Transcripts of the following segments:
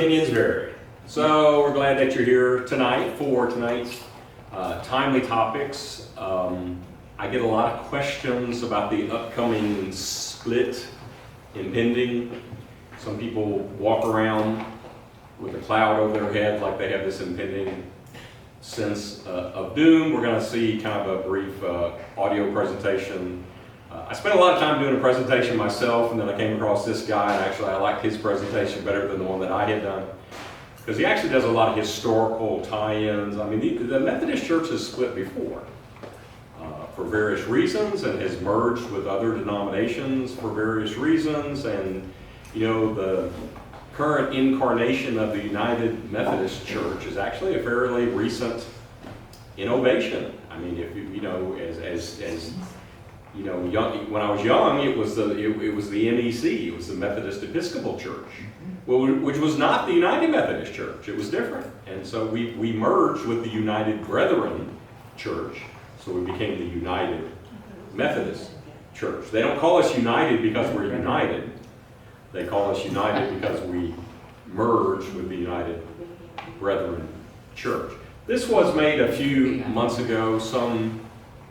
opinions vary. So we're glad that you're here tonight for tonight's timely topics. I get a lot of questions about the upcoming split impending. Some people walk around with a cloud over their head like they have this impending sense of doom. We're going to see kind of a brief audio presentation. I spent a lot of time doing a presentation myself, and then I came across this guy, and actually I liked his presentation better than the one that I had done, because he actually does a lot of historical tie-ins. I mean, the Methodist Church has split before for various reasons, and has merged with other denominations for various reasons, and you know, the current incarnation of the United Methodist Church is actually a fairly recent innovation. I mean, if you know, as you know, when I was young, it was the MEC, it was the Methodist Episcopal Church, which was not the United Methodist Church. It was different, and so we merged with the United Brethren Church, so we became the United Methodist Church. They don't call us United because we're united. They call us United because we merged with the United Brethren Church. This was made a few months ago. Some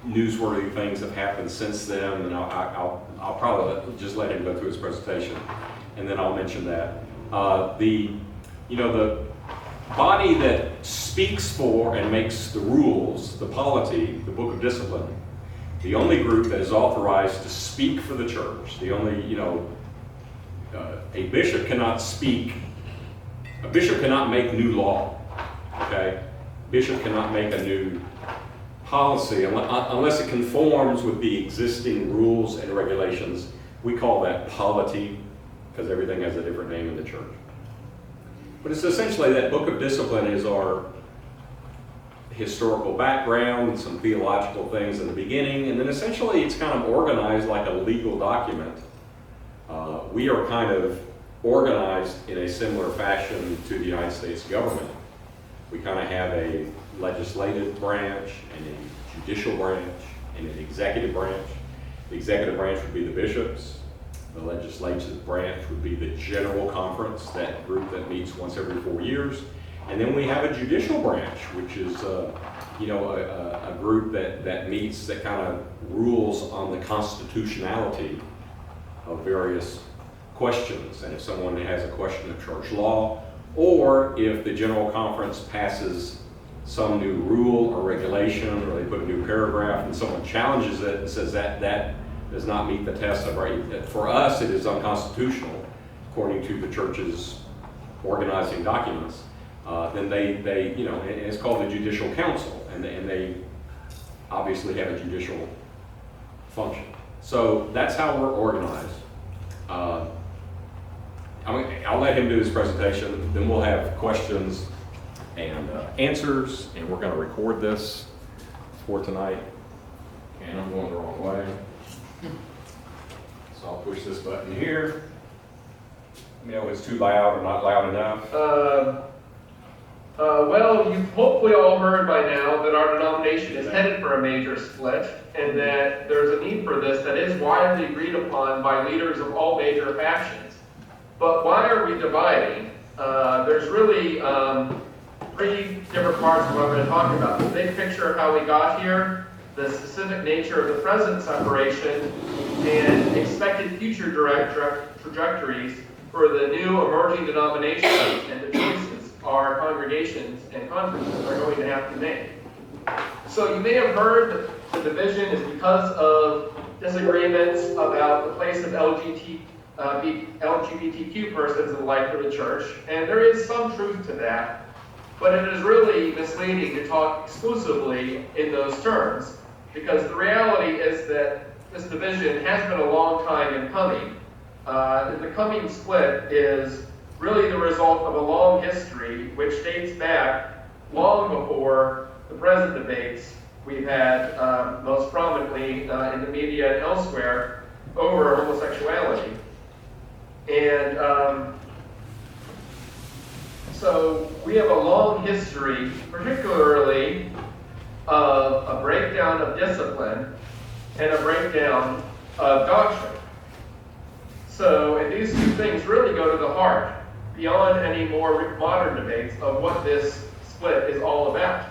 newsworthy things have happened since then, and I'll probably just let him go through his presentation, and then I'll mention that. The body that speaks for and makes the rules, the polity, the Book of Discipline, the only group that is authorized to speak for the church, the only, a bishop cannot speak, a bishop cannot make new law, okay? Bishop cannot make a new policy unless it conforms with the existing rules and regulations. We call that polity, because everything has a different name in the church. But it's essentially that Book of Discipline is our historical background, some theological things in the beginning, and then essentially it's kind of organized like a legal document. We are kind of organized in a similar fashion to the United States government. We kind of have a legislative branch and a judicial branch and an executive branch. The executive branch would be the bishops. The legislative branch would be the General Conference, that group that meets once every 4 years. And then we have a judicial branch, which is a group that meets, that kind of rules on the constitutionality of various questions. And if someone has a question of church law, or if the General Conference passes some new rule or regulation, or they put a new paragraph and someone challenges it and says that does not meet the test of right, for us it is unconstitutional according to the church's organizing documents, then they and it's called the Judicial Council, and they obviously have a judicial function. So that's how we're organized. I'll let him do his presentation, then we'll have questions and answers, and we're going to record this for tonight. And I'm going the wrong way. So I'll push this button here. Let me know if it's too loud or not loud enough. Well, you've hopefully all heard by now that our denomination is headed for a major split, and that there's a need for this that is widely agreed upon by leaders of all major factions. But why are we dividing? There's really three different parts of what I'm going to talk about. The big picture of how we got here, the specific nature of the present separation, and expected future trajectories for the new emerging denominations and the choices our congregations and conferences are going to have to make. So you may have heard that the division is because of disagreements about the place of LGBTQ persons in the life of the church, and there is some truth to that, but it is really misleading to talk exclusively in those terms, because the reality is that this division has been a long time in coming. The coming split is really the result of a long history which dates back long before the present debates we've had, most prominently in the media and elsewhere, over homosexuality. And so we have a long history, particularly of a breakdown of discipline and a breakdown of doctrine. So, and these two things really go to the heart beyond any more modern debates of what this split is all about.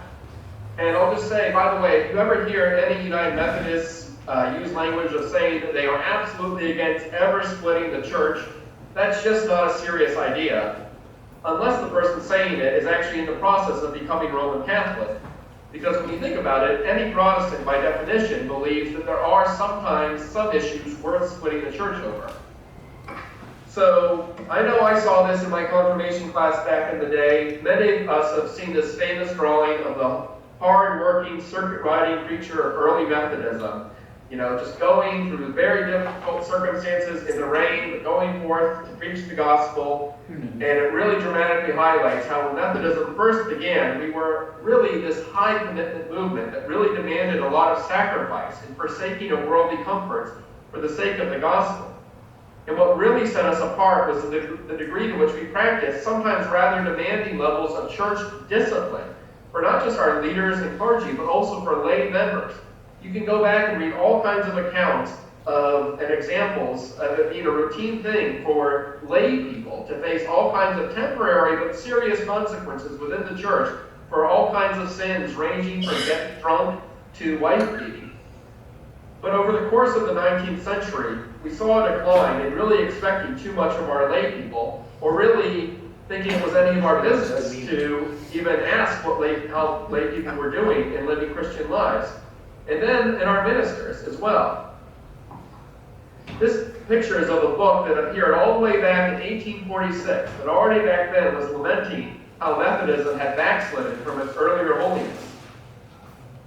And I'll just say, by the way, if you ever hear any United Methodists use language of saying that they are absolutely against ever splitting the church, that's just not a serious idea, unless the person saying it is actually in the process of becoming Roman Catholic. Because when you think about it, any Protestant, by definition, believes that there are sometimes some issues worth splitting the church over. So, I know I saw this in my confirmation class back in the day. Many of us have seen this famous drawing of the hard-working, circuit-riding preacher of early Methodism. You know, just going through very difficult circumstances in the rain, but going forth to preach the gospel. And it really dramatically highlights how when Methodism first began, we were really this high-commitment movement that really demanded a lot of sacrifice and forsaking of worldly comforts for the sake of the gospel. And what really set us apart was the degree to which we practiced sometimes rather demanding levels of church discipline for not just our leaders and clergy, but also for lay members. You can go back and read all kinds of accounts and examples of it being a routine thing for lay people to face all kinds of temporary but serious consequences within the church for all kinds of sins, ranging from getting drunk to wife beating. But over the course of the 19th century, we saw a decline in really expecting too much of our lay people, or really thinking it was any of our business to even ask how lay people were doing in living Christian lives. And then in our ministers as well. This picture is of a book that appeared all the way back in 1846, that already back then was lamenting how Methodism had backslidden from its earlier holiness.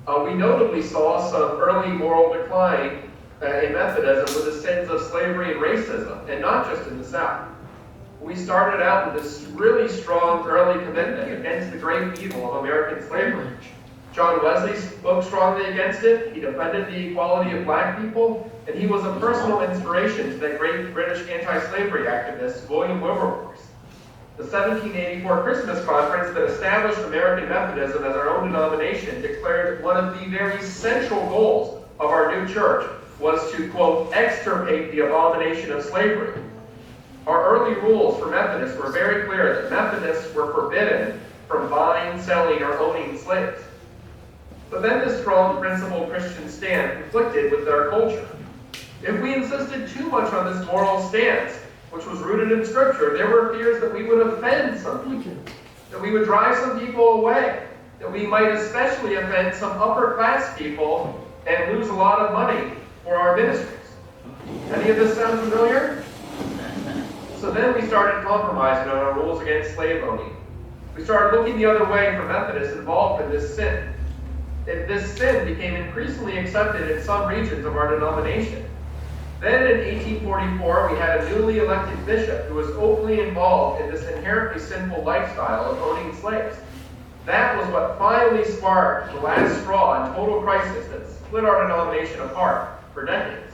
We notably saw some early moral decline in Methodism with the sins of slavery and racism, and not just in the South. We started out with this really strong early commitment against the great evil of American slavery. John Wesley spoke strongly against it. He defended the equality of black people, and he was a personal inspiration to that great British anti-slavery activist, William Wilberforce. The 1784 Christmas conference that established American Methodism as our own denomination declared that one of the very central goals of our new church was to, quote, extirpate the abomination of slavery. Our early rules for Methodists were very clear that Methodists were forbidden from buying, selling, or owning slaves. But then this strong principled Christian stand conflicted with our culture. If we insisted too much on this moral stance, which was rooted in Scripture, there were fears that we would offend some people, that we would drive some people away, that we might especially offend some upper class people and lose a lot of money for our ministries. Any of this sound familiar? So then we started compromising on our rules against slave owning. We started looking the other way for Methodists involved in this sin. And this sin became increasingly accepted in some regions of our denomination. Then in 1844, we had a newly elected bishop who was openly involved in this inherently sinful lifestyle of owning slaves. That was what finally sparked the last straw in total crisis that split our denomination apart for decades.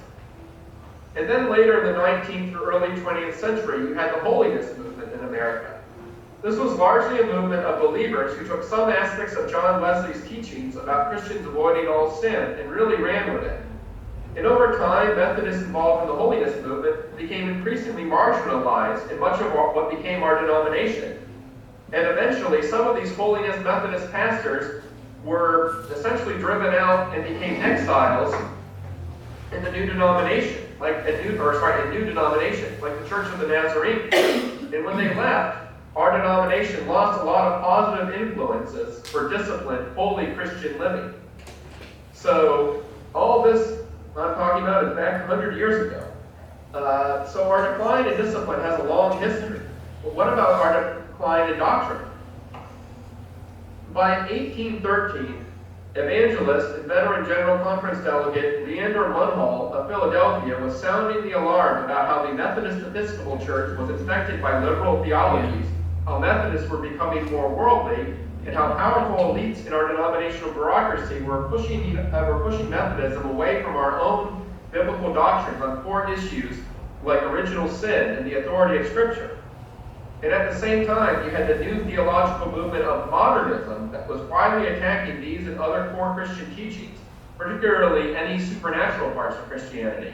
And then later in the 19th through early 20th century, you had the holiness movement in America. This was largely a movement of believers who took some aspects of John Wesley's teachings about Christians avoiding all sin and really ran with it. And over time, Methodists involved in the holiness movement became increasingly marginalized in much of what became our denomination. And eventually, some of these holiness Methodist pastors were essentially driven out and became exiles in the new denomination, like a new denomination, like the Church of the Nazarene. And when they left, our denomination lost a lot of positive influences for disciplined, holy Christian living. So all this I'm talking about is back 100 years ago. So our decline in discipline has a long history. But what about our decline in doctrine? By 1813, evangelist and veteran General Conference delegate Leander Munhall of Philadelphia was sounding the alarm about how the Methodist Episcopal Church was infected by liberal theologies, how Methodists were becoming more worldly, and how powerful elites in our denominational bureaucracy were pushing Methodism away from our own biblical doctrines on core issues like original sin and the authority of Scripture. And at the same time, you had the new theological movement of modernism that was widely attacking these and other core Christian teachings, particularly any supernatural parts of Christianity.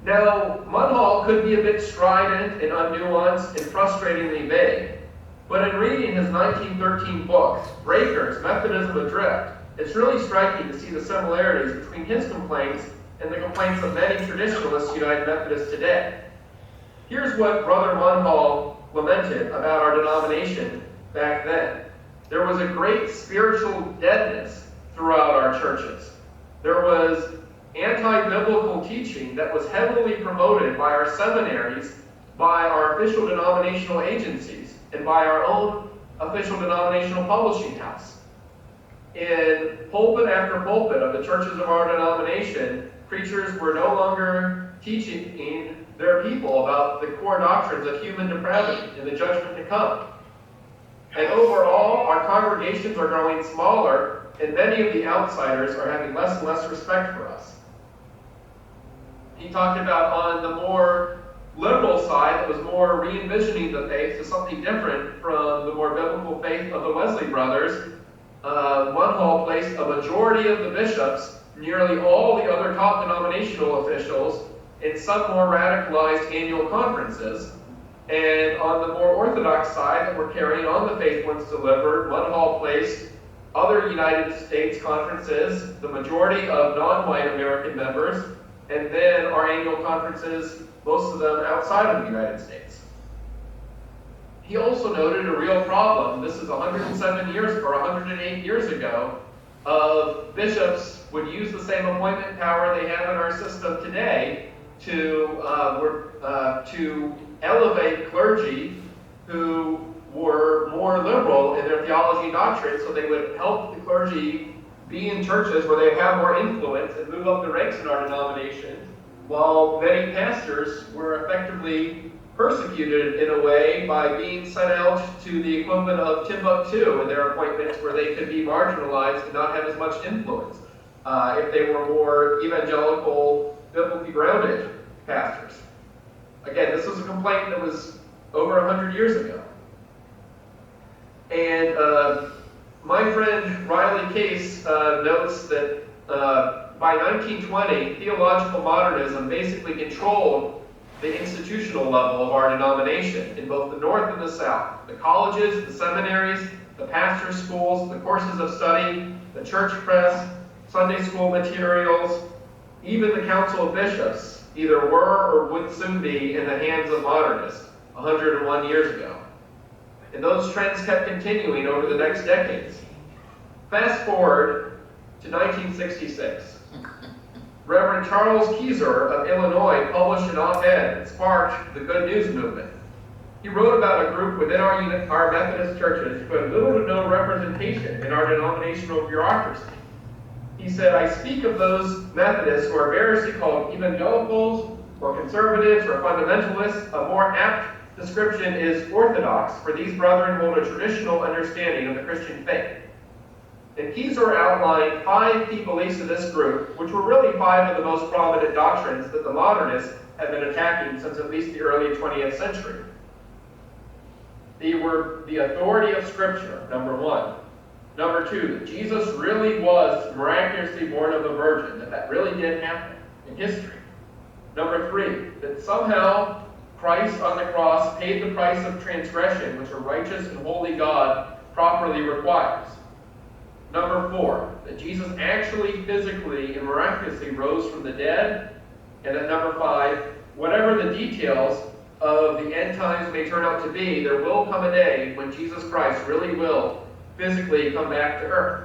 Now, Munhall could be a bit strident and unnuanced and frustratingly vague, but in reading his 1913 book, Breakers, Methodism Adrift, it's really striking to see the similarities between his complaints and the complaints of many traditionalist United Methodists today. Here's what Brother Munhall lamented about our denomination back then. There was a great spiritual deadness throughout our churches. There was anti-biblical teaching that was heavily promoted by our seminaries, by our official denominational agencies, and by our own official denominational publishing house. In pulpit after pulpit of the churches of our denomination, preachers were no longer teaching their people about the core doctrines of human depravity and the judgment to come. And overall, our congregations are growing smaller, and many of the outsiders are having less and less respect for us. He talked about on the more liberal side, that was more re-envisioning the faith to something different from the more biblical faith of the Wesley brothers. Munhall placed a majority of the bishops, nearly all the other top denominational officials, in some more radicalized annual conferences. And on the more orthodox side that were carrying on the faith once delivered, Munhall placed other United States conferences, the majority of non-white American members, and then our annual conferences, most of them outside of the United States. He also noted a real problem, this is 107 years or 108 years ago, of bishops would use the same appointment power they have in our system today to elevate clergy who were more liberal in their theology and doctrine, so they would help the clergy be in churches where they have more influence and move up the ranks in our denomination, while many pastors were effectively persecuted in a way by being sent out to the equivalent of Timbuktu in their appointments, where they could be marginalized and not have as much influence if they were more evangelical, biblically grounded pastors. Again, this was a complaint that was over 100 years ago. And my friend Riley Case notes that by 1920, theological modernism basically controlled the institutional level of our denomination in both the North and the South. The colleges, the seminaries, the pastor's schools, the courses of study, the church press, Sunday school materials, even the Council of Bishops either were or would soon be in the hands of modernists 101 years ago. And those trends kept continuing over the next decades. Fast forward to 1966. Reverend Charles Keyser of Illinois published an op-ed that sparked the Good News movement. He wrote about a group within our Methodist churches who had little to no representation in our denominational bureaucracy. He said, "I speak of those Methodists who are variously called evangelicals or conservatives or fundamentalists. A more apt description is orthodox, for these brethren hold a traditional understanding of the Christian faith." And Keyser outlined 5 key beliefs of this group, which were really 5 of the most prominent doctrines that the modernists have been attacking since at least the early 20th century. They were the authority of Scripture, number 1. Number 2, that Jesus really was miraculously born of a virgin, that really did happen in history. Number 3, that somehow Christ on the cross paid the price of transgression, which a righteous and holy God properly requires. Number 4, that Jesus actually physically and miraculously rose from the dead. And then number 5, whatever the details of the end times may turn out to be, there will come a day when Jesus Christ really will physically come back to earth.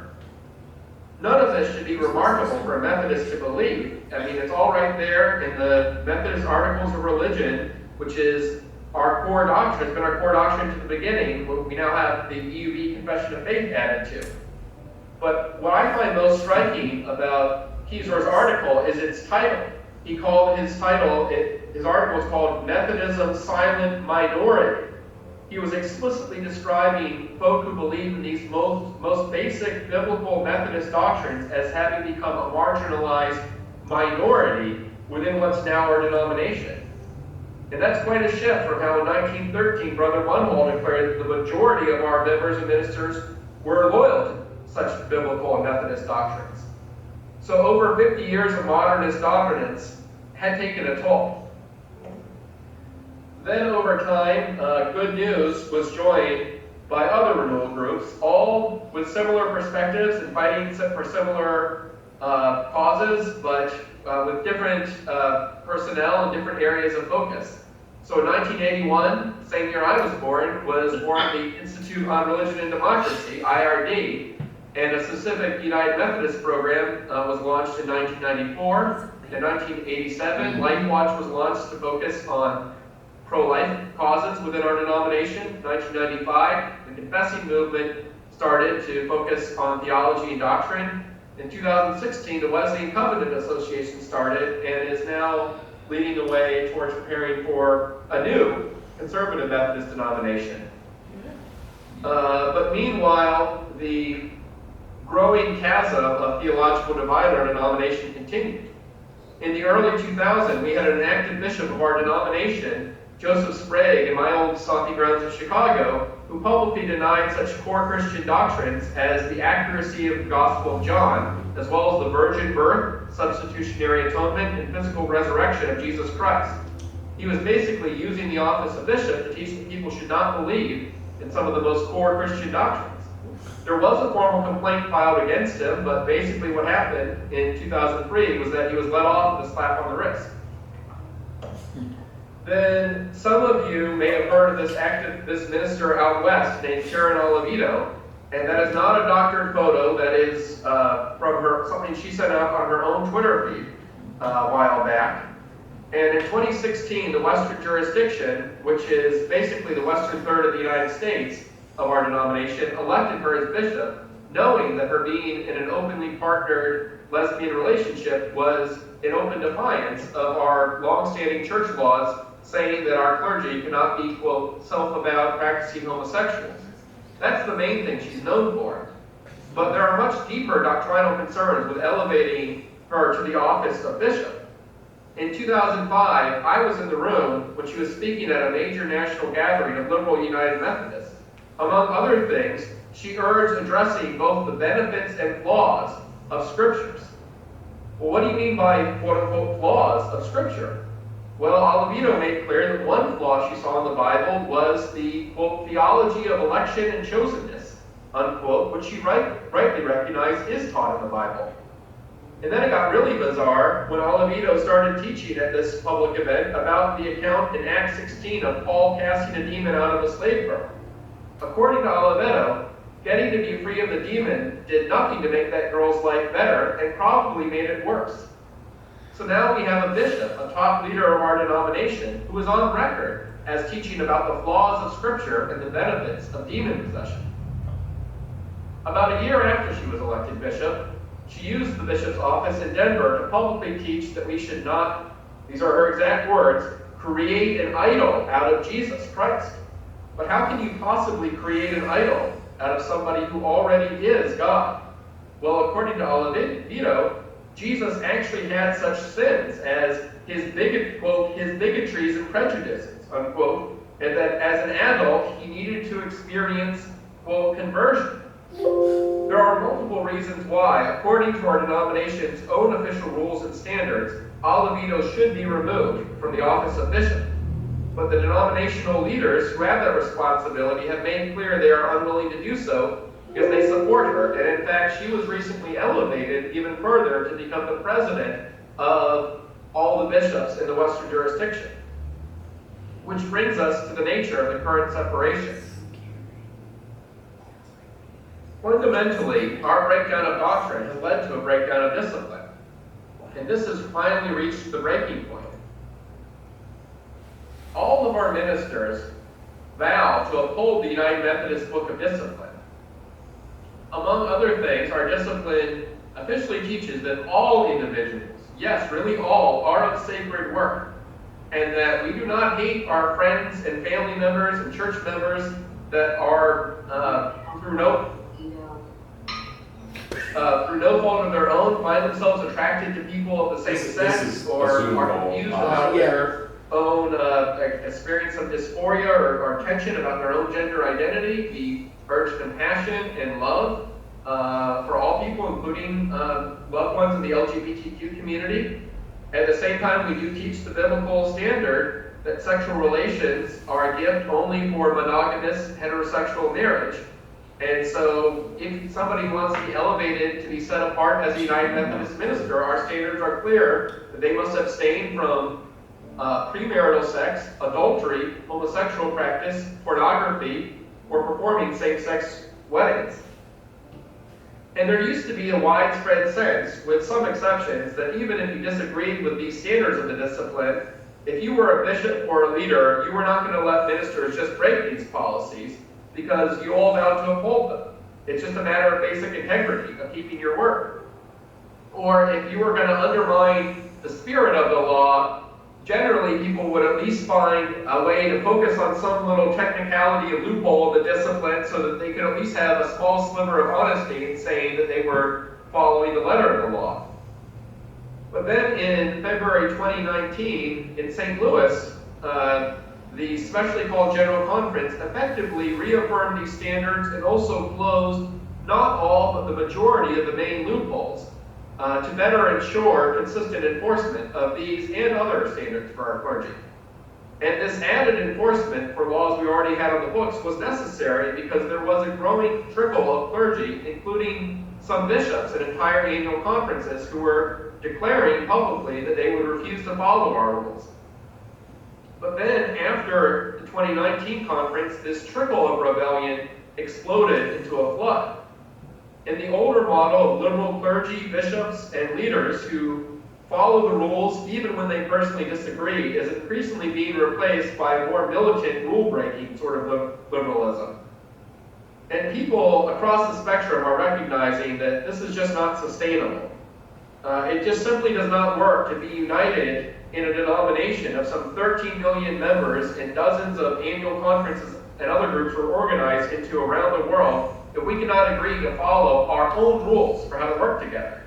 None of this should be remarkable for a Methodist to believe. I mean, it's all right there in the Methodist Articles of Religion, which is our core doctrine. It's been our core doctrine to the beginning. We now have the EUB Confession of Faith added to. But what I find most striking about Keyser's article is its title. He called his title, his article is called Methodism Silent Minority. He was explicitly describing folk who believe in these most basic biblical Methodist doctrines as having become a marginalized minority within what's now our denomination. And that's quite a shift from how in 1913 Brother Munhall declared that the majority of our members and ministers were loyal to such biblical and Methodist doctrines. So over 50 years of modernist dominance had taken a toll. Then over time, Good News was joined by other renewal groups, all with similar perspectives and fighting for similar causes, but with different personnel and different areas of focus. So in 1981, same year I was born the Institute on Religion and Democracy, IRD, and a specific United Methodist program was launched in 1994. In 1987, Life Watch was launched to focus on pro-life causes within our denomination. In 1995, the Confessing movement started to focus on theology and doctrine. In 2016, the Wesleyan Covenant Association started and is now leading the way towards preparing for a new conservative Methodist denomination. But meanwhile, the growing chasm of theological divide in our denomination continued. In the early 2000s, we had an active bishop of our denomination, Joseph Sprague, in my old stomping grounds of Chicago, who publicly denied such core Christian doctrines as the accuracy of the Gospel of John, as well as the virgin birth, substitutionary atonement, and physical resurrection of Jesus Christ. He was basically using the office of bishop to teach that people should not believe in some of the most core Christian doctrines. There was a formal complaint filed against him, but basically what happened in 2003 was that he was let off with a slap on the wrist. Then some of you may have heard of this minister out west named Sharon Oliveto, and that is not a doctored photo. That is from her, something she sent out on her own Twitter feed a while back. And in 2016, the Western jurisdiction, which is basically the western third of the United States of our denomination, elected her as bishop, knowing that her being in an openly partnered lesbian relationship was in open defiance of our long-standing church laws saying that our clergy cannot be, quote, self-avowed practicing homosexuals. That's the main thing she's known for. But there are much deeper doctrinal concerns with elevating her to the office of bishop. In 2005, I was in the room when she was speaking at a major national gathering of liberal United Methodists. Among other things, she urged addressing both the benefits and flaws of scriptures. Well, what do you mean by quote-unquote flaws of scripture? Well, Oliveto made clear that one flaw she saw in the Bible was the, quote, theology of election and chosenness, unquote, which she rightly recognized is taught in the Bible. And then it got really bizarre when Oliveto started teaching at this public event about the account in Acts 16 of Paul casting a demon out of a slave girl. According to Oliveto, getting to be free of the demon did nothing to make that girl's life better and probably made it worse. So now we have a bishop, a top leader of our denomination, who is on record as teaching about the flaws of Scripture and the benefits of demon possession. About a year after she was elected bishop, she used the bishop's office in Denver to publicly teach that we should not, these are her exact words, create an idol out of Jesus Christ. But how can you possibly create an idol out of somebody who already is God? Well, according to Oliveto, Jesus actually had such sins as his bigotries and prejudices, unquote, and that as an adult, he needed to experience, quote, conversion. There are multiple reasons why, according to our denomination's own official rules and standards, Oliveto should be removed from the office of bishop. But the denominational leaders who have that responsibility have made clear they are unwilling to do so because they support her. And in fact, she was recently elevated even further to become the president of all the bishops in the Western jurisdiction. Which brings us to the nature of the current separation. Fundamentally, our breakdown of doctrine has led to a breakdown of discipline. And this has finally reached the breaking point. All of our ministers vow to uphold the United Methodist Book of Discipline. Among other things, our discipline officially teaches that all individuals, yes, really all, are of sacred work, and that we do not hate our friends and family members and church members that are, through no fault of their own, find themselves attracted to people of the same sex, or are confused about their own experience of dysphoria or tension about their own gender identity. We urge compassion and love for all people, including loved ones in the LGBTQ community. At the same time, we do teach the biblical standard that sexual relations are a gift only for monogamous heterosexual marriage. And so if somebody wants to be elevated to be set apart as a United Methodist minister, our standards are clear that they must abstain from premarital sex, adultery, homosexual practice, pornography, or performing same-sex weddings. And there used to be a widespread sense, with some exceptions, that even if you disagreed with these standards of the discipline, if you were a bishop or a leader, you were not going to let ministers just break these policies because you all vowed to uphold them. It's just a matter of basic integrity, of keeping your word. Or if you were going to undermine the spirit of the law, generally people would at least find a way to focus on some little technicality or loophole of the discipline so that they could at least have a small sliver of honesty in saying that they were following the letter of the law. But then in February 2019, in St. Louis, the specially called General Conference effectively reaffirmed these standards and also closed not all, but the majority of the main loopholes to better ensure consistent enforcement of these and other standards for our clergy. And this added enforcement for laws we already had on the books was necessary because there was a growing trickle of clergy, including some bishops at entire annual conferences, who were declaring publicly that they would refuse to follow our rules. But then, after the 2019 conference, this trickle of rebellion exploded into a flood. And the older model of liberal clergy, bishops, and leaders who follow the rules even when they personally disagree is increasingly being replaced by more militant, rule-breaking sort of liberalism. And people across the spectrum are recognizing that this is just not sustainable. It just simply does not work to be united in a denomination of some 13 million members and dozens of annual conferences and other groups we're organized into around the world if we cannot agree to follow our own rules for how to work together.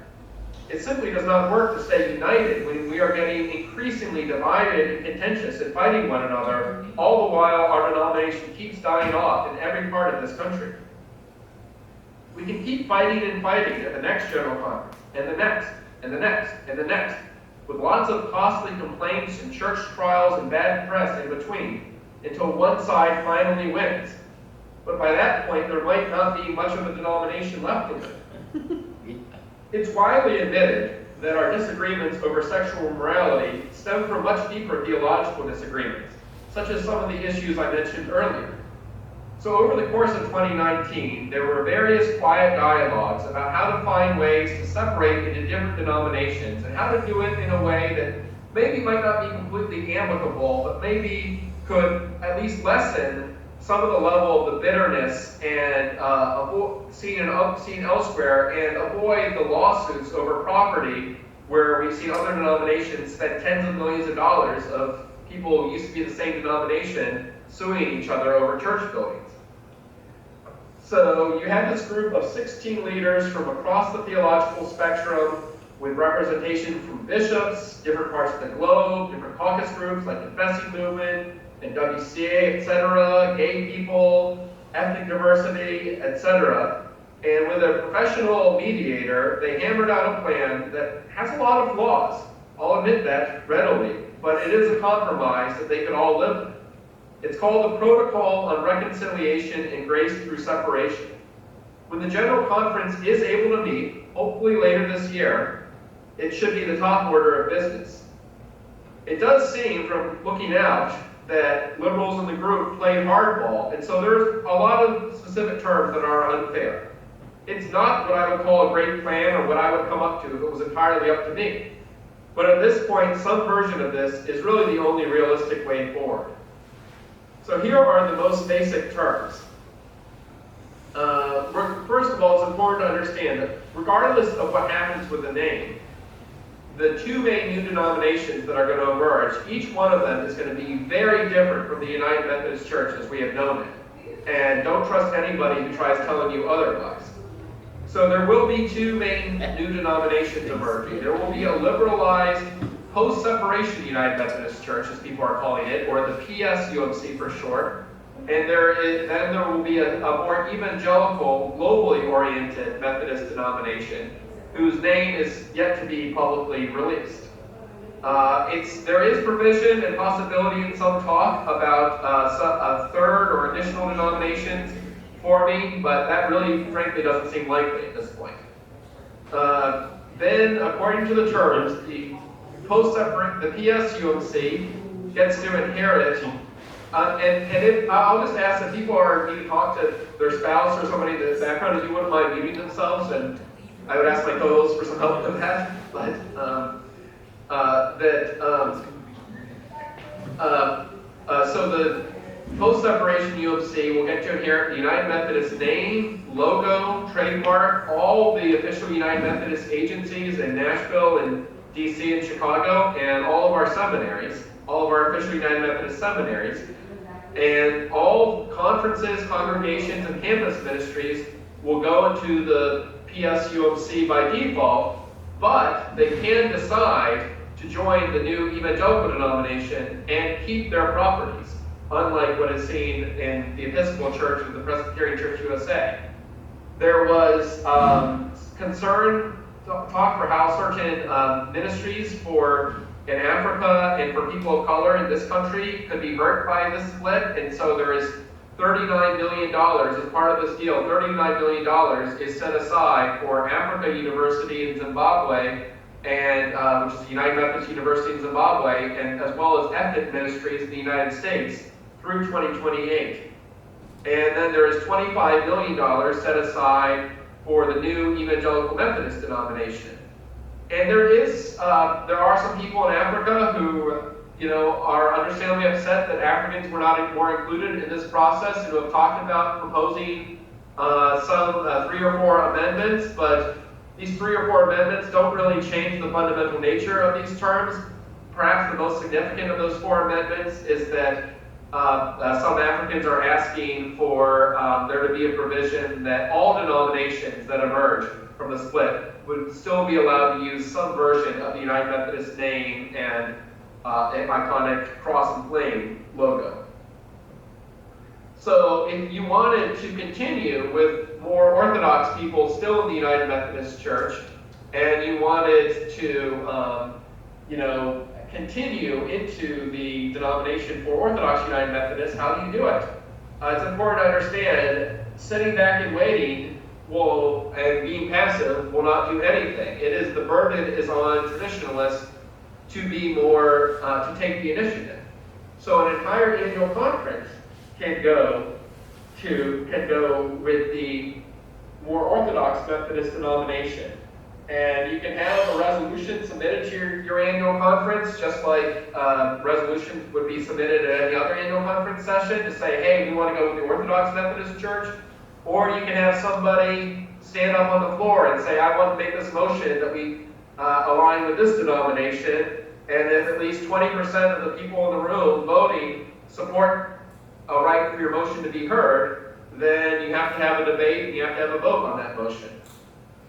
It simply does not work to stay united when we are getting increasingly divided and contentious and fighting one another, all the while our denomination keeps dying off in every part of this country. We can keep fighting and fighting at the next General Conference, and the next, and the next, and the next, with lots of costly complaints and church trials and bad press in between, until one side finally wins. But by that point, there might not be much of a denomination left in it. It's widely admitted that our disagreements over sexual morality stem from much deeper theological disagreements, such as some of the issues I mentioned earlier. So over the course of 2019, there were various quiet dialogues about how to find ways to separate into different denominations and how to do it in a way that maybe might not be completely amicable, but maybe could at least lessen some of the level of the bitterness and seen elsewhere, and avoid the lawsuits over property where we've seen other denominations spend tens of millions of dollars of people who used to be the same denomination suing each other over church buildings. So you have this group of 16 leaders from across the theological spectrum with representation from bishops, different parts of the globe, different caucus groups like the Confessing Movement, and WCA, etc., gay people, ethnic diversity, etc. And with a professional mediator, they hammered out a plan that has a lot of flaws. I'll admit that readily, but it is a compromise that they could all live with. It's called the Protocol on Reconciliation and Grace Through Separation. When the General Conference is able to meet, hopefully later this year, it should be the top order of business. It does seem, from looking out, that liberals in the group played hardball, and so there's a lot of specific terms that are unfair. It's not what I would call a great plan or what I would come up to if it was entirely up to me. But at this point, some version of this is really the only realistic way forward. So here are the most basic terms. First of all, it's important to understand that regardless of what happens with the name, the two main new denominations that are going to emerge, each one of them is going to be very different from the United Methodist Church as we have known it. And don't trust anybody who tries telling you otherwise. So there will be two main new denominations emerging. There will be a liberalized post-separation United Methodist Church, as people are calling it, or the PS-UMC for short. And then there will be a more evangelical, globally oriented Methodist denomination, whose name is yet to be publicly released. There is provision and possibility in some talk about a third or additional denominations forming, but that really, frankly, doesn't seem likely at this point. Then, according to the terms, the PSUMC gets to inherit, I'll just ask if people need to talk to their spouse or somebody in the background, if you wouldn't mind muting themselves, and I would ask my co-hosts for some help with that. But so the post-separation UMC will get to inherit the United Methodist name, logo, trademark, all the official United Methodist agencies in Nashville and DC and Chicago, and all of our seminaries, all of our official United Methodist seminaries, and all conferences, congregations, and campus ministries will go into the PSUMC by default, but they can decide to join the new evangelical denomination and keep their properties, unlike what is seen in the Episcopal Church or the Presbyterian Church USA. There was concern, talk for how certain ministries in Africa and for people of color in this country could be hurt by this split, and so there is $39 million as part of this deal. $39 million is set aside for Africa University in Zimbabwe, and which is the United Methodist University in Zimbabwe, and as well as ethnic ministries in the United States through 2028. And then there is $25 million set aside for the new Evangelical Methodist denomination. And there are some people in Africa who, are understandably upset that Africans were not more included in this process, and who have talked about proposing some 3 or 4 amendments, but these 3 or 4 amendments don't really change the fundamental nature of these terms. Perhaps the most significant of those 4 amendments is that some Africans are asking for there to be a provision that all denominations that emerge from the split would still be allowed to use some version of the United Methodist name and an iconic cross and flame logo. So if you wanted to continue with more Orthodox people still in the United Methodist Church, and you wanted to, continue into the denomination for Orthodox United Methodists, how do you do it? It's important to understand, sitting back and waiting and being passive will not do anything. The burden is on traditionalists to be more, to take the initiative. So an entire annual conference can go with the more Orthodox Methodist denomination. And you can have a resolution submitted to your annual conference, just like resolutions would be submitted at any other annual conference session, to say, hey, we want to go with the Orthodox Methodist Church. Or you can have somebody stand up on the floor and say, I want to make this motion that we align with this denomination. And if at least 20% of the people in the room voting support a right for your motion to be heard, then you have to have a debate and you have to have a vote on that motion.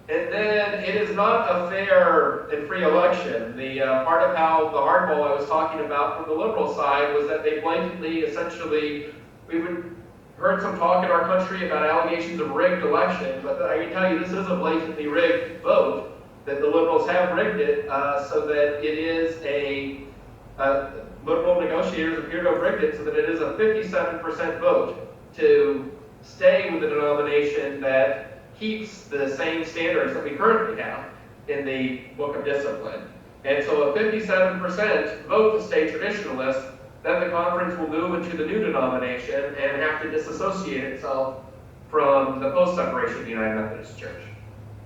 And then it is not a fair and free election. The part of how the hardball I was talking about from the liberal side was that they blatantly, essentially, we've heard some talk in our country about allegations of rigged election, but I can tell you this is a blatantly rigged vote, that the liberals have rigged it so that it is liberal negotiators appear to have rigged it so that it is a 57% vote to stay with the denomination that keeps the same standards that we currently have in the Book of Discipline. And so a 57% vote to stay traditionalist, then the conference will move into the new denomination and have to disassociate itself from the post-separation United Methodist Church.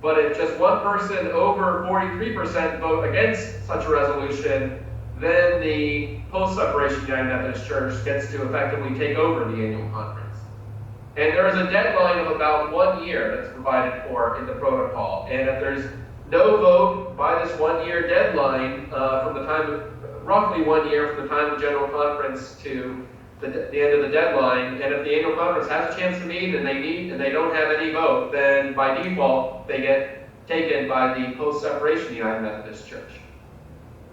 But if just one person over 43% vote against such a resolution, then the post-separation United Methodist Church gets to effectively take over the annual conference. And there is a deadline of about 1 year that's provided for in the protocol. And if there's no vote by this 1 year deadline, roughly 1 year from the time of the general conference to the end of the deadline, and if the annual conference has a chance to meet and they don't have any vote, then by default they get taken by the post-separation United Methodist Church.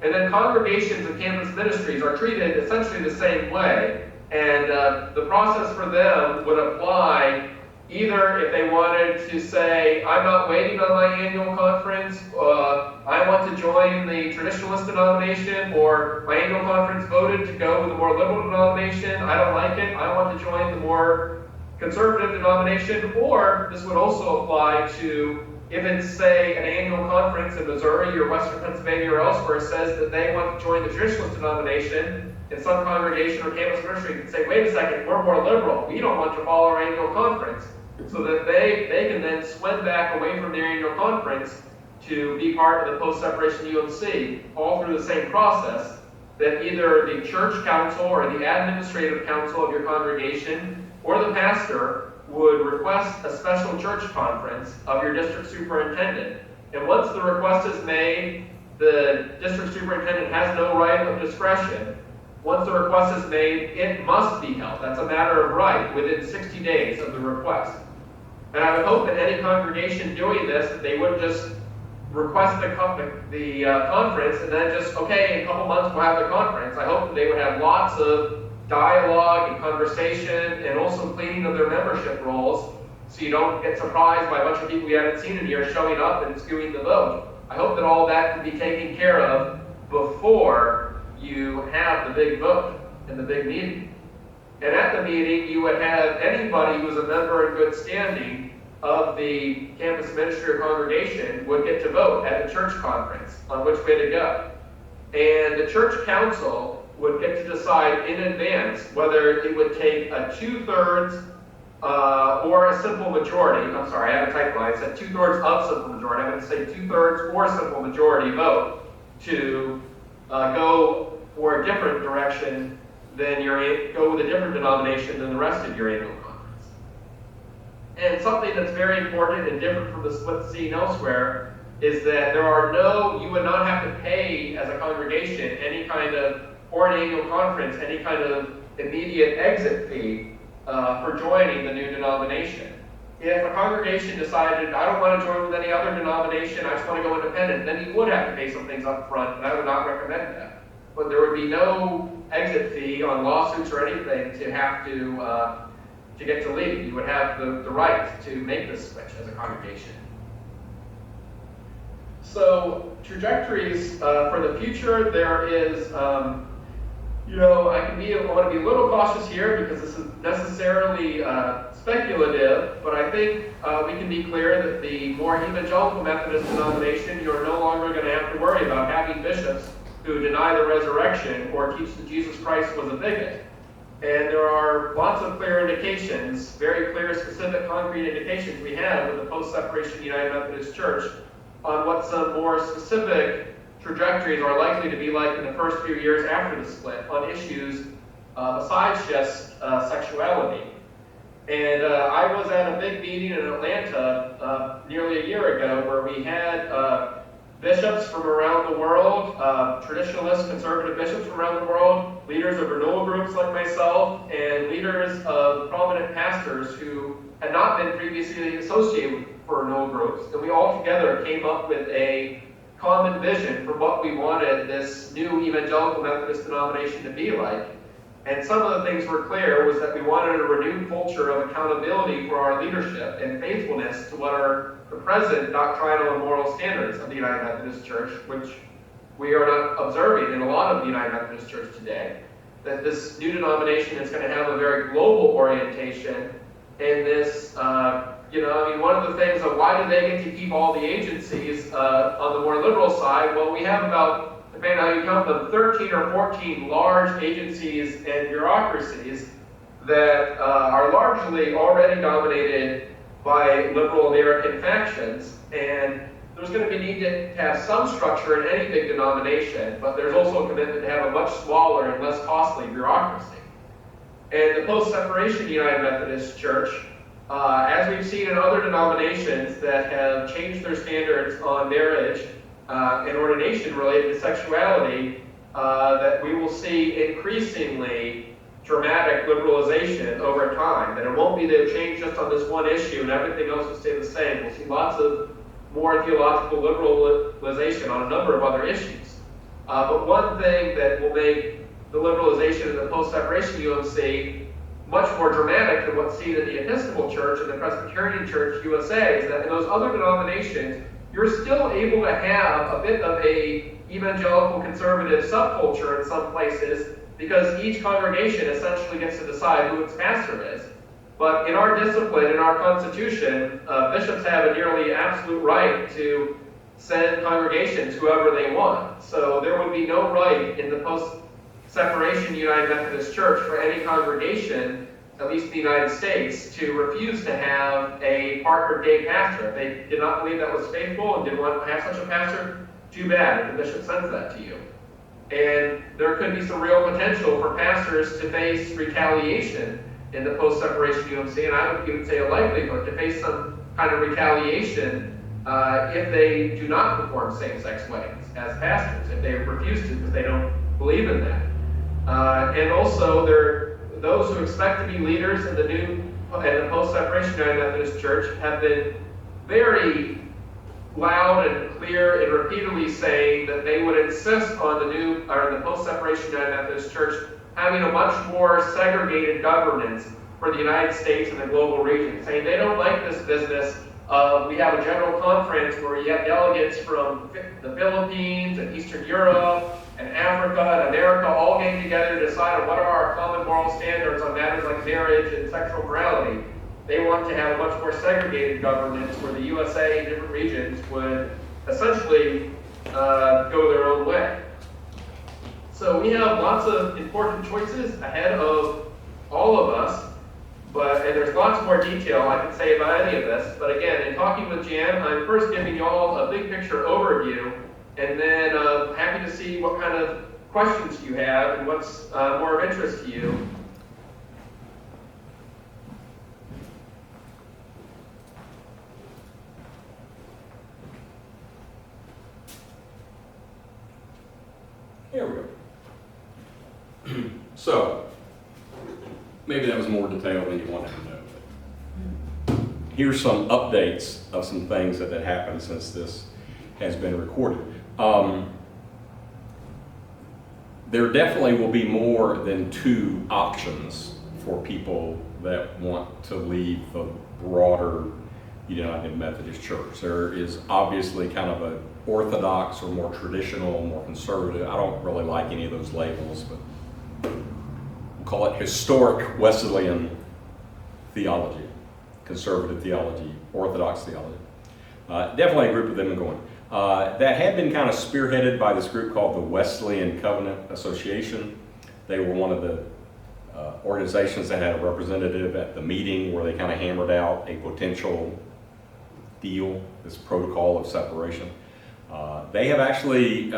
And then congregations and campus ministries are treated essentially the same way. And the process for them would apply either if they wanted to say, I'm not waiting on my annual conference, I want to join the traditionalist denomination, or my annual conference voted to go with a more liberal denomination, I don't like it, I want to join the more conservative denomination. Or this would also apply to if it's, say, an annual conference in Missouri or Western Pennsylvania or elsewhere says that they want to join the traditionalist denomination, and some congregation or campus ministry can say, wait a second, we're more liberal, we don't want to follow our annual conference. So that they can then swim back away from their annual conference to be part of the post-separation UMC, all through the same process, that either the church council or the administrative council of your congregation or the pastor would request a special church conference of your district superintendent. And once the request is made, the district superintendent has no right of discretion. Once the request is made, it must be held. That's a matter of right within 60 days of the request. And I would hope that any congregation doing this, that they wouldn't just request the conference and then just, okay, in a couple months we'll have the conference. I hope that they would have lots of dialogue and conversation and also cleaning of their membership rolls, so you don't get surprised by a bunch of people you haven't seen in years showing up and skewing the vote. I hope that all that can be taken care of before you have the big vote and the big meeting. And at the meeting, you would have anybody who was a member in good standing of the campus ministry or congregation would get to vote at the church conference on which way to go. And the church council would get to decide in advance whether it would take a 2/3 or a simple majority. I'm sorry, I have a typo. I said 2/3 of simple majority. I'm going to say 2/3 or simple majority vote to go for a different direction than go with a different denomination than the rest of your annual conference. And something that's very important and different from the split seen elsewhere is that you would not have to pay as a congregation any kind of, or an annual conference, any kind of immediate exit fee for joining the new denomination. If a congregation decided, I don't want to join with any other denomination, I just want to go independent, then you would have to pay some things up front, and I would not recommend that. But there would be no exit fee on lawsuits or anything to have to get to leave. You would have the right to make this switch as a congregation. So trajectories for the future, there is, I want to be a little cautious here because this is necessarily speculative, but I think we can be clear that the more evangelical Methodist denomination, you're no longer going to have to worry about having bishops who deny the resurrection or teach that Jesus Christ was a bigot. And there are lots of clear indications, very clear, specific, concrete indications we have with the post-separation United Methodist Church on what some more specific trajectories are likely to be like in the first few years after the split on issues besides just sexuality. And I was at a big meeting in Atlanta nearly a year ago where we had bishops from around the world, traditionalist conservative bishops from around the world, leaders of renewal groups like myself, and leaders of prominent pastors who had not been previously associated for renewal groups. And we all together came up with a common vision for what we wanted this new evangelical Methodist denomination to be like. And some of the things were clear was that we wanted a renewed culture of accountability for our leadership and faithfulness to what are the present doctrinal and moral standards of the United Methodist Church, which we are not observing in a lot of the United Methodist Church today. That this new denomination is going to have a very global orientation, and this, one of the things of why do they get to keep all the agencies on the more liberal side? Well, we have about, depending on how you count them, 13 or 14 large agencies and bureaucracies that are largely already dominated by liberal American factions, and there's going to be need to have some structure in any big denomination, but there's also a commitment to have a much smaller and less costly bureaucracy. And the post-separation United Methodist Church, as we've seen in other denominations that have changed their standards on marriage and ordination related to sexuality, that we will see increasingly dramatic liberalization over time, that it won't be that it change just on this one issue and everything else will stay the same. We'll see lots of more theological liberalization on a number of other issues. But one thing that will make the liberalization of the post-separation UMC much more dramatic than what's seen in the Episcopal Church and the Presbyterian Church USA is that in those other denominations, you're still able to have a bit of a evangelical conservative subculture in some places because each congregation essentially gets to decide who its pastor is. But in our discipline, in our constitution, bishops have a nearly absolute right to send congregations whoever they want. So there would be no right in the post-separation United Methodist Church for any congregation, at least in the United States, to refuse to have a partner gay pastor. If they did not believe that was faithful and didn't want to have such a pastor, too bad, if the bishop sends that to you. And there could be some real potential for pastors to face retaliation in the post-separation UMC, and I would even say a likelihood to face some kind of retaliation if they do not perform same-sex weddings as pastors, if they refuse to because they don't believe in that. And also, those who expect to be leaders in the post-separation United Methodist Church have been very loud and clear and repeatedly saying that they would insist on the post-separation United Methodist Church having a much more segregated governance for the United States and the global region, saying they don't like this business of we have a general conference where you have delegates from the Philippines and Eastern Europe and Africa and America all getting together to decide on what are our common moral standards on matters like marriage and sexual morality. They want to have a much more segregated governance where the USA and different regions would essentially go their own way. So we have lots of important choices ahead of all of us, and there's lots more detail I can say about any of this. But again, in talking with Jan, I'm first giving you all a big picture overview, and then happy to see what kind of questions you have and what's more of interest to you. Here we go. So, maybe that was more detail than you wanted to know. But here's some updates of some things that happened since this has been recorded. There definitely will be more than 2 options for people that want to leave the broader United Methodist Church. There is obviously kind of an orthodox or more traditional, more conservative. I don't really like any of those labels, but we'll call it historic Wesleyan theology, conservative theology, orthodox theology. Definitely a group of them going. That had been kind of spearheaded by this group called the Wesleyan Covenant Association. They were one of the organizations that had a representative at the meeting where they kind of hammered out a potential deal, this protocol of separation. They have actually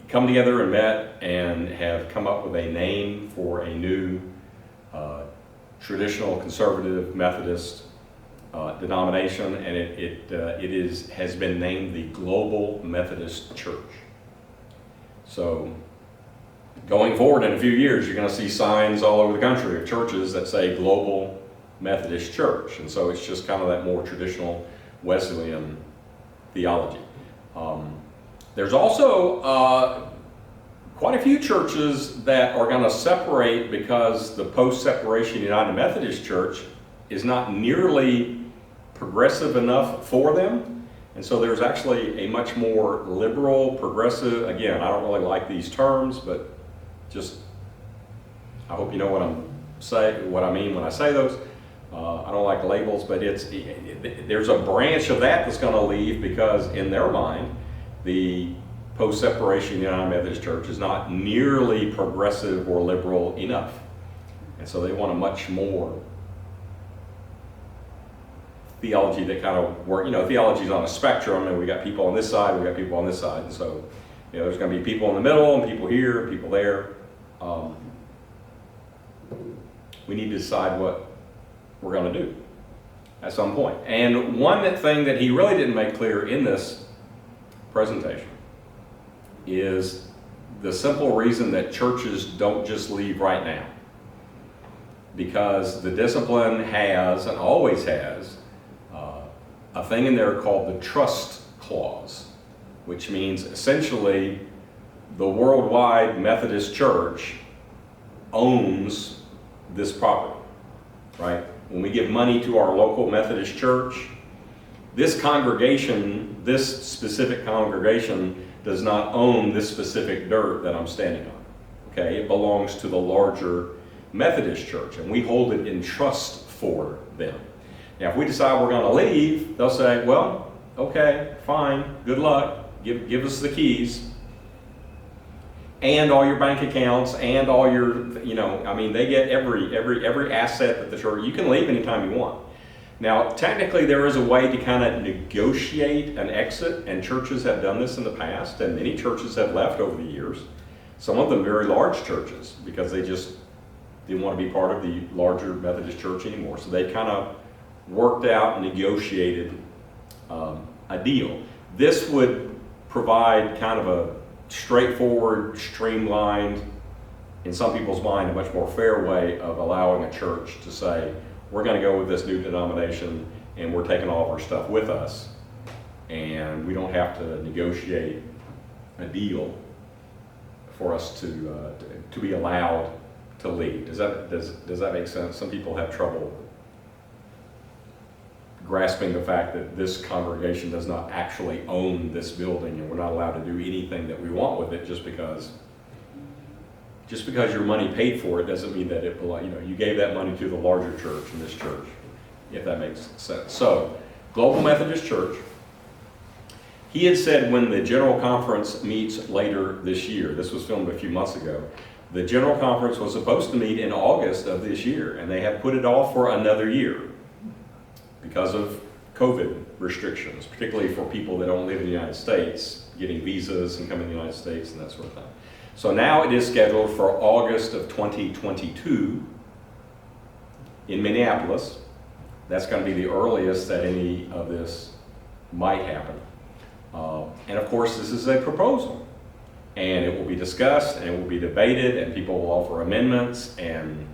come together and met and have come up with a name for a new traditional conservative Methodist denomination, and it has been named the Global Methodist Church. So going forward in a few years, you're going to see signs all over the country of churches that say Global Methodist Church, and so it's just kind of that more traditional Wesleyan theology. There's also quite a few churches that are going to separate because the post-separation United Methodist Church is not nearly progressive enough for them. And so there's actually a much more liberal, progressive, again, I don't really like these terms, but just, I hope you know what I mean when I say those. I don't like labels, but there's a branch of that's going to leave because in their mind, the post-separation United Methodist Church is not nearly progressive or liberal enough. And so they want a much more theology that kind of work, theology is on a spectrum, and we got people on this side, we got people on this side, and so, there's going to be people in the middle, and people here, and people there. We need to decide what we're going to do at some point. And one thing that he really didn't make clear in this presentation is the simple reason that churches don't just leave right now. Because the discipline has, and always has, a thing in there called the trust clause, which means essentially the worldwide Methodist Church owns this property, right? When we give money to our local Methodist church, this congregation, this specific congregation, does not own this specific dirt that I'm standing on. Okay, it belongs to the larger Methodist church, and we hold it in trust for them. Now, if we decide we're going to leave, they'll say, well, okay, fine, good luck, give us the keys, and all your bank accounts, and all your, you know, I mean, they get every asset that the church, you can leave anytime you want. Now, technically, there is a way to kind of negotiate an exit, and churches have done this in the past, and many churches have left over the years. Some of them very large churches, because they just didn't want to be part of the larger Methodist church anymore. So they kind of worked out and negotiated a deal. This would provide kind of a straightforward, streamlined, in some people's mind, a much more fair way of allowing a church to say, we're going to go with this new denomination, and we're taking all of our stuff with us, and we don't have to negotiate a deal for us to be allowed to leave. Does that make sense? Some people have trouble grasping the fact that this congregation does not actually own this building, and we're not allowed to do anything that we want with it just because your money paid for it doesn't mean that it belongs. You know, you gave that money to the larger church in this church, if that makes sense. So, Global Methodist Church, he had said when the General Conference meets later this year, this was filmed a few months ago, the General Conference was supposed to meet in August of this year, and they have put it off for another year because of COVID restrictions, particularly for people that don't live in the United States, getting visas and coming to the United States and that sort of thing. So now it is scheduled for August of 2022 in Minneapolis. That's going to be the earliest that any of this might happen. And of course, this is a proposal, and it will be discussed, and it will be debated, and people will offer amendments, and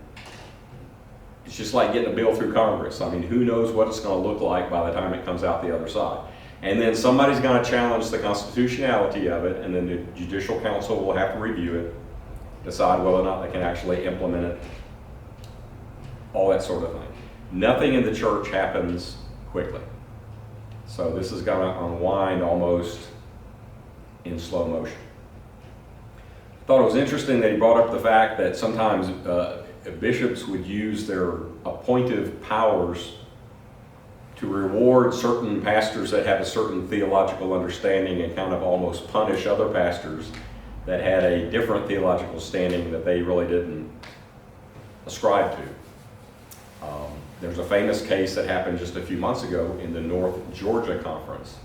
it's just like getting a bill through Congress. I mean, who knows what it's going to look like by the time it comes out the other side. And then somebody's going to challenge the constitutionality of it, and then the Judicial Council will have to review it, decide whether or not they can actually implement it, all that sort of thing. Nothing in the church happens quickly. So this is going to unwind almost in slow motion. I thought it was interesting that he brought up the fact that sometimes bishops would use their appointive powers to reward certain pastors that have a certain theological understanding and kind of almost punish other pastors that had a different theological standing that they really didn't ascribe to. There's a famous case that happened just a few months ago in the North Georgia Conference.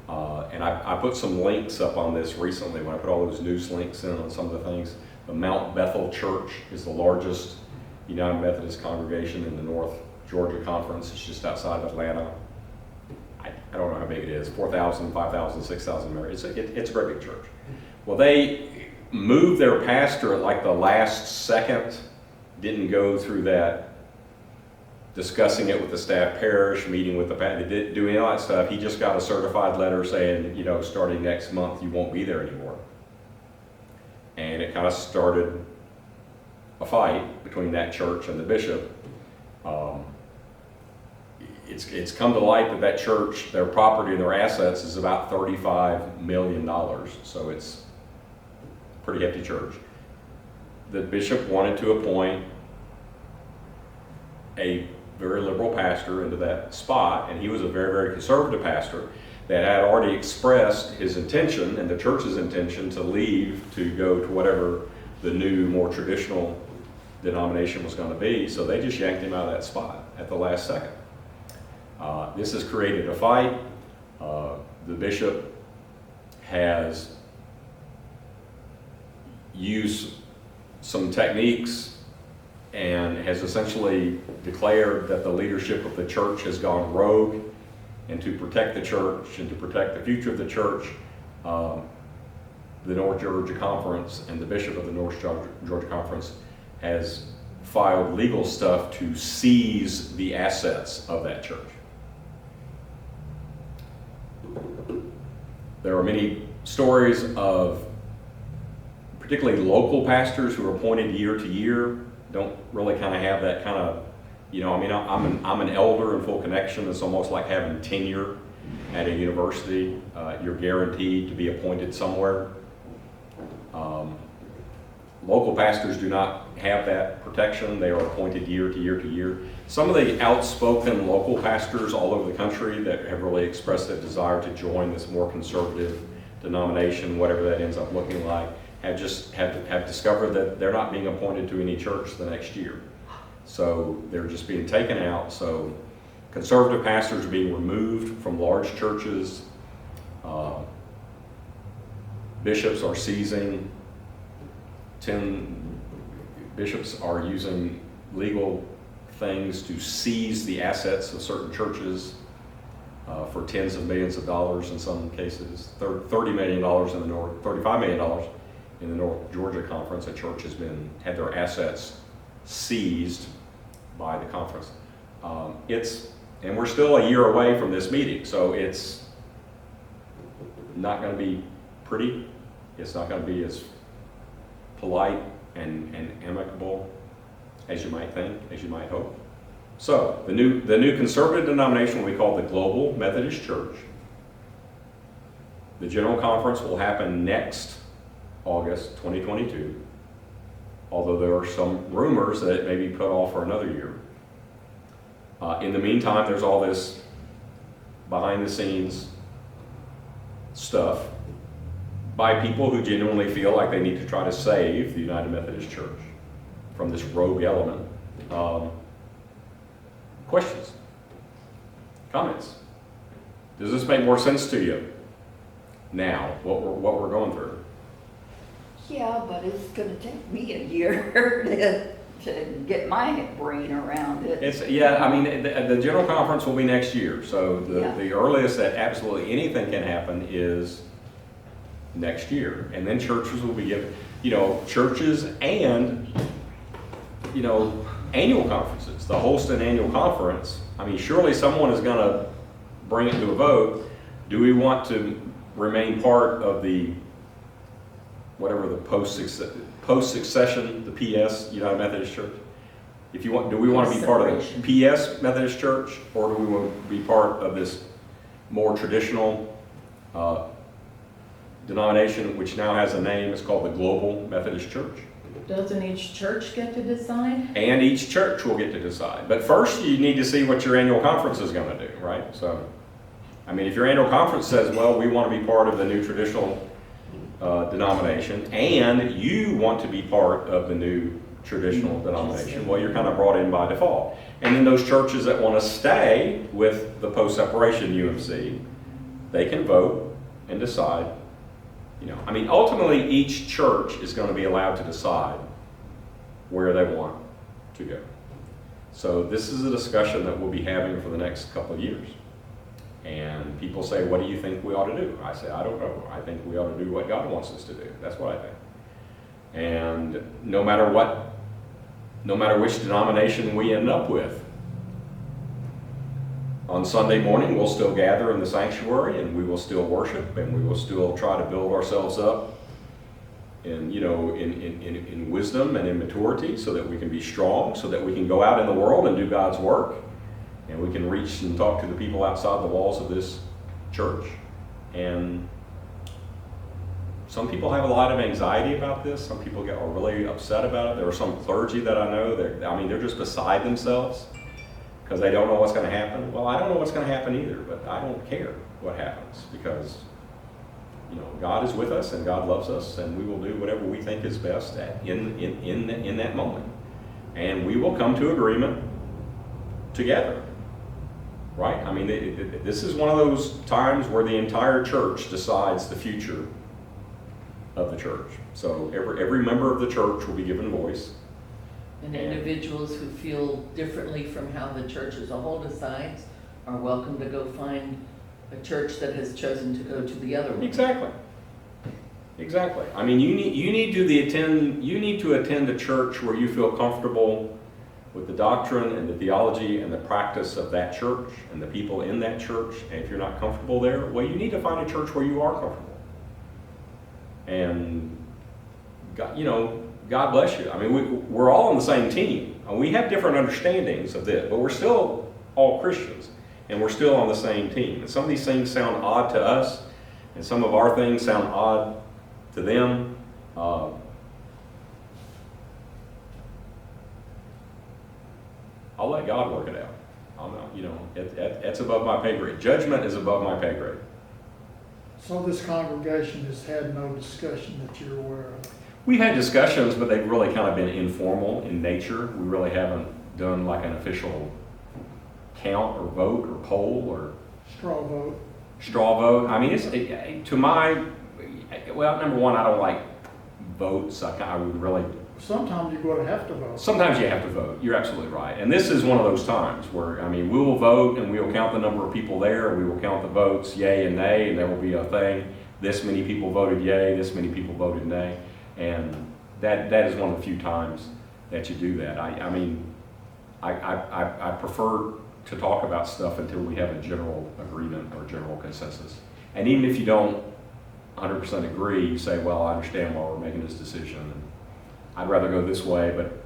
And I put some links up on this recently when I put all those news links in on some of the things. The Mount Bethel Church is the largest United Methodist congregation in the North Georgia Conference. It's just outside of Atlanta. I don't know how big it is, 4,000, 5,000, 6,000 members. It's a great big church. Well, they moved their pastor at like the last second, didn't go through that discussing it with the staff parish, meeting with the pastor, they didn't do any of that stuff. He just got a certified letter saying, you know, starting next month, you won't be there anymore. And it kind of started a fight between that church and the bishop. It's come to light that that church, their property and their assets is about $35 million. So it's a pretty hefty church. The bishop wanted to appoint a very liberal pastor into that spot, and he was a very, very conservative pastor that had already expressed his intention and the church's intention to leave to go to whatever the new, more traditional denomination was going to be. So they just yanked him out of that spot at the last second. This has created a fight. The bishop has used some techniques and has essentially declared that the leadership of the church has gone rogue, and to protect the church and to protect the future of the church, the North Georgia Conference and the bishop of the North Georgia Conference has filed legal stuff to seize the assets of that church. There are many stories of particularly local pastors who are appointed year to year, don't really kind of have that kind of, you know, I mean, I'm an elder in full connection. It's almost like having tenure at a university. You're guaranteed to be appointed somewhere. Local pastors do not have that protection. They are appointed year to year to year. Some of the outspoken local pastors all over the country that have really expressed a desire to join this more conservative denomination, whatever that ends up looking like, have discovered that they're not being appointed to any church the next year. So they're just being taken out. So conservative pastors are being removed from large churches. Bishops are seizing. 10 bishops are using legal things to seize the assets of certain churches for tens of millions of dollars in some cases. $30 million in the North, $35 million in the North Georgia Conference. A church has had their assets seized by the conference. And we're still a year away from this meeting, so it's not going to be pretty. It's not going to be as polite and amicable as you might think, as you might hope. So the new conservative denomination will be called the Global Methodist Church. The General Conference will happen next August 2022, although there are some rumors that it may be put off for another year. In the meantime, there's all this behind the scenes stuff by people who genuinely feel like they need to try to save the United Methodist Church from this rogue element. Questions? Comments? Does this make more sense to you now, what we're going through? Yeah, but it's gonna take me a year to get my brain around it. I mean, the General Conference will be next year, so Yeah. the earliest that absolutely anything can happen is next year. And then churches will be given, churches and, annual conferences, the Holston Annual Conference. I mean, surely someone is going to bring it to a vote. Do we want to remain part of the, whatever the post-succession, the PS, United Methodist Church? Do we want to be part of the PS Methodist Church, or do we want to be part of this more traditional denomination, which now has a name? It's called the Global Methodist Church. Doesn't each church get to decide? And each church will get to decide. But first you need to see what your annual conference is going to do, right? So, I mean, if your annual conference says, well, we want to be part of the new traditional denomination, and you want to be part of the new traditional denomination, well, you're kind of brought in by default. And then those churches that want to stay with the post-separation UMC, they can vote and decide. I mean, ultimately, each church is going to be allowed to decide where they want to go. So this is a discussion that we'll be having for the next couple of years. And people say, what do you think we ought to do? I say, I don't know. I think we ought to do what God wants us to do. That's what I think. And no matter which denomination we end up with, on Sunday morning, we'll still gather in the sanctuary, and we will still worship, and we will still try to build ourselves up in wisdom and in maturity, so that we can be strong, so that we can go out in the world and do God's work, and we can reach and talk to the people outside the walls of this church. And some people have a lot of anxiety about this. Some people are really upset about it. There are some clergy that I know they're just beside themselves, because they don't know what's going to happen. Well, I don't know what's going to happen either, but I don't care what happens, because God is with us and God loves us, and we will do whatever we think is best in that moment. And we will come to agreement together, right? I mean, this is one of those times where the entire church decides the future of the church. So every member of the church will be given voice. And individuals who feel differently from how the church as a whole decides are welcome to go find a church that has chosen to go to the other one. Exactly. I mean, you need to attend a church where you feel comfortable with the doctrine and the theology and the practice of that church and the people in that church. And if you're not comfortable there, well, you need to find a church where you are comfortable. And God bless you. I mean, we're all on the same team. We have different understandings of this, but we're still all Christians, and we're still on the same team. And some of these things sound odd to us, and some of our things sound odd to them. I'll let God work it out. I'm not, it's above my pay grade. Judgment is above my pay grade. So this congregation has had no discussion that you're aware of? We've had discussions, but they've really kind of been informal in nature. We really haven't done like an official count or vote or poll or Straw vote? straw vote. I mean, number one, I don't like votes. I would really. Sometimes you're going to have to vote. Sometimes you have to vote. You're absolutely right. And this is one of those times where, I mean, we will vote and we will count the number of people there. We will count the votes, yay and nay, and there will be a thing. This many people voted yay, this many people voted nay. And that is one of the few times that you do that. I prefer to talk about stuff until we have a general agreement or general consensus. And even if you don't 100% agree, you say, well, I understand why we're making this decision. And I'd rather go this way, but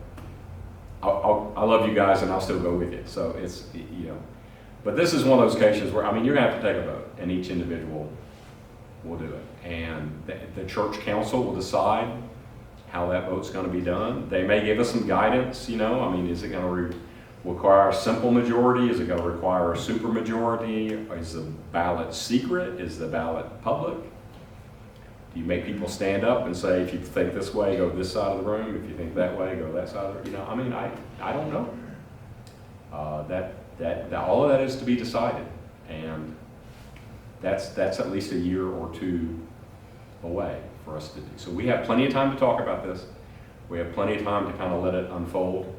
I love you guys and I'll still go with it. So it's, but this is one of those cases where, I mean, you're gonna have to take a vote and each individual will do it. And the church council will decide how that vote's gonna be done. They may give us some guidance, I mean, is it gonna require a simple majority? Is it gonna require a super majority? Is the ballot secret? Is the ballot public? Do you make people stand up and say, if you think this way, go this side of the room. If you think that way, go that side of the room. I mean, I don't know. All of that is to be decided. And that's at least a year or two away for us to do. So we have plenty of time to talk about this. We have plenty of time to kind of let it unfold.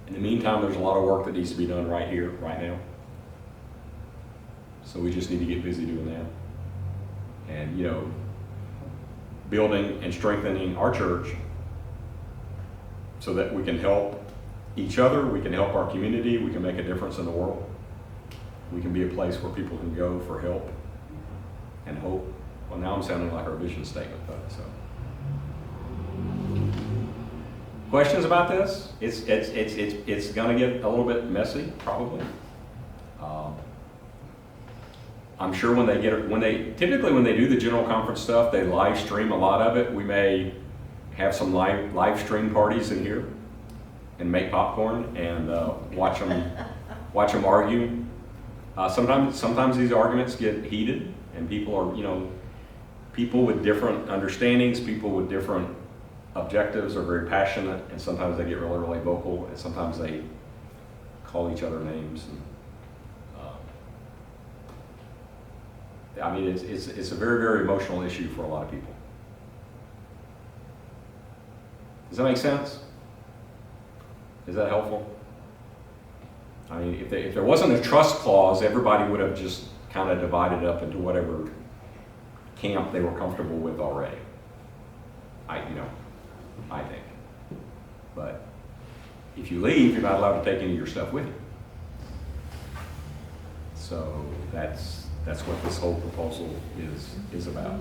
In the meantime, there's a lot of work that needs to be done right here, right now. So we just need to get busy doing that. And, building and strengthening our church so that we can help each other, we can help our community, we can make a difference in the world. We can be a place where people can go for help and hope. Well, now I'm sounding like our vision statement, though. So, questions about this? It's going to get a little bit messy, probably. I'm sure when they typically when they do the general conference stuff, they live stream a lot of it. We may have some live stream parties in here and make popcorn and watch them argue. Sometimes these arguments get heated and people are, people with different understandings, people with different objectives are very passionate, and sometimes they get really, really vocal, and sometimes they call each other names. And, I mean, it's a very, very emotional issue for a lot of people. Does that make sense? Is that helpful? I mean, if there wasn't a trust clause, everybody would have just kind of divided up into whatever camp they were comfortable with already. I think. But if you leave, you're not allowed to take any of your stuff with you. So that's what this whole proposal is about.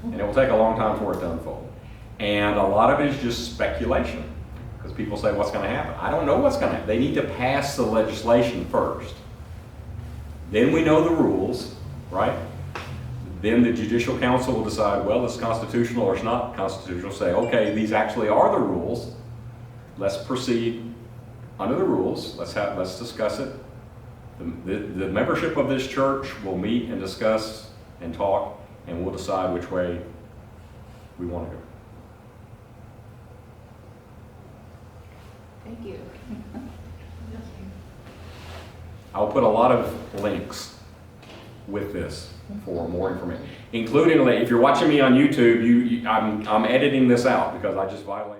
And it will take a long time for it to unfold. And a lot of it is just speculation. Because people say, what's going to happen? I don't know what's going to happen. They need to pass the legislation first. Then we know the rules, right? Then the Judicial Council will decide, well, it's constitutional or it's not constitutional. Say, okay, these actually are the rules. Let's proceed under the rules. Let's discuss it. The membership of this church will meet and discuss and talk, and we'll decide which way we want to go. Thank you. I'll put a lot of links with this for more information, including if you're watching me on YouTube, I'm editing this out because I just violated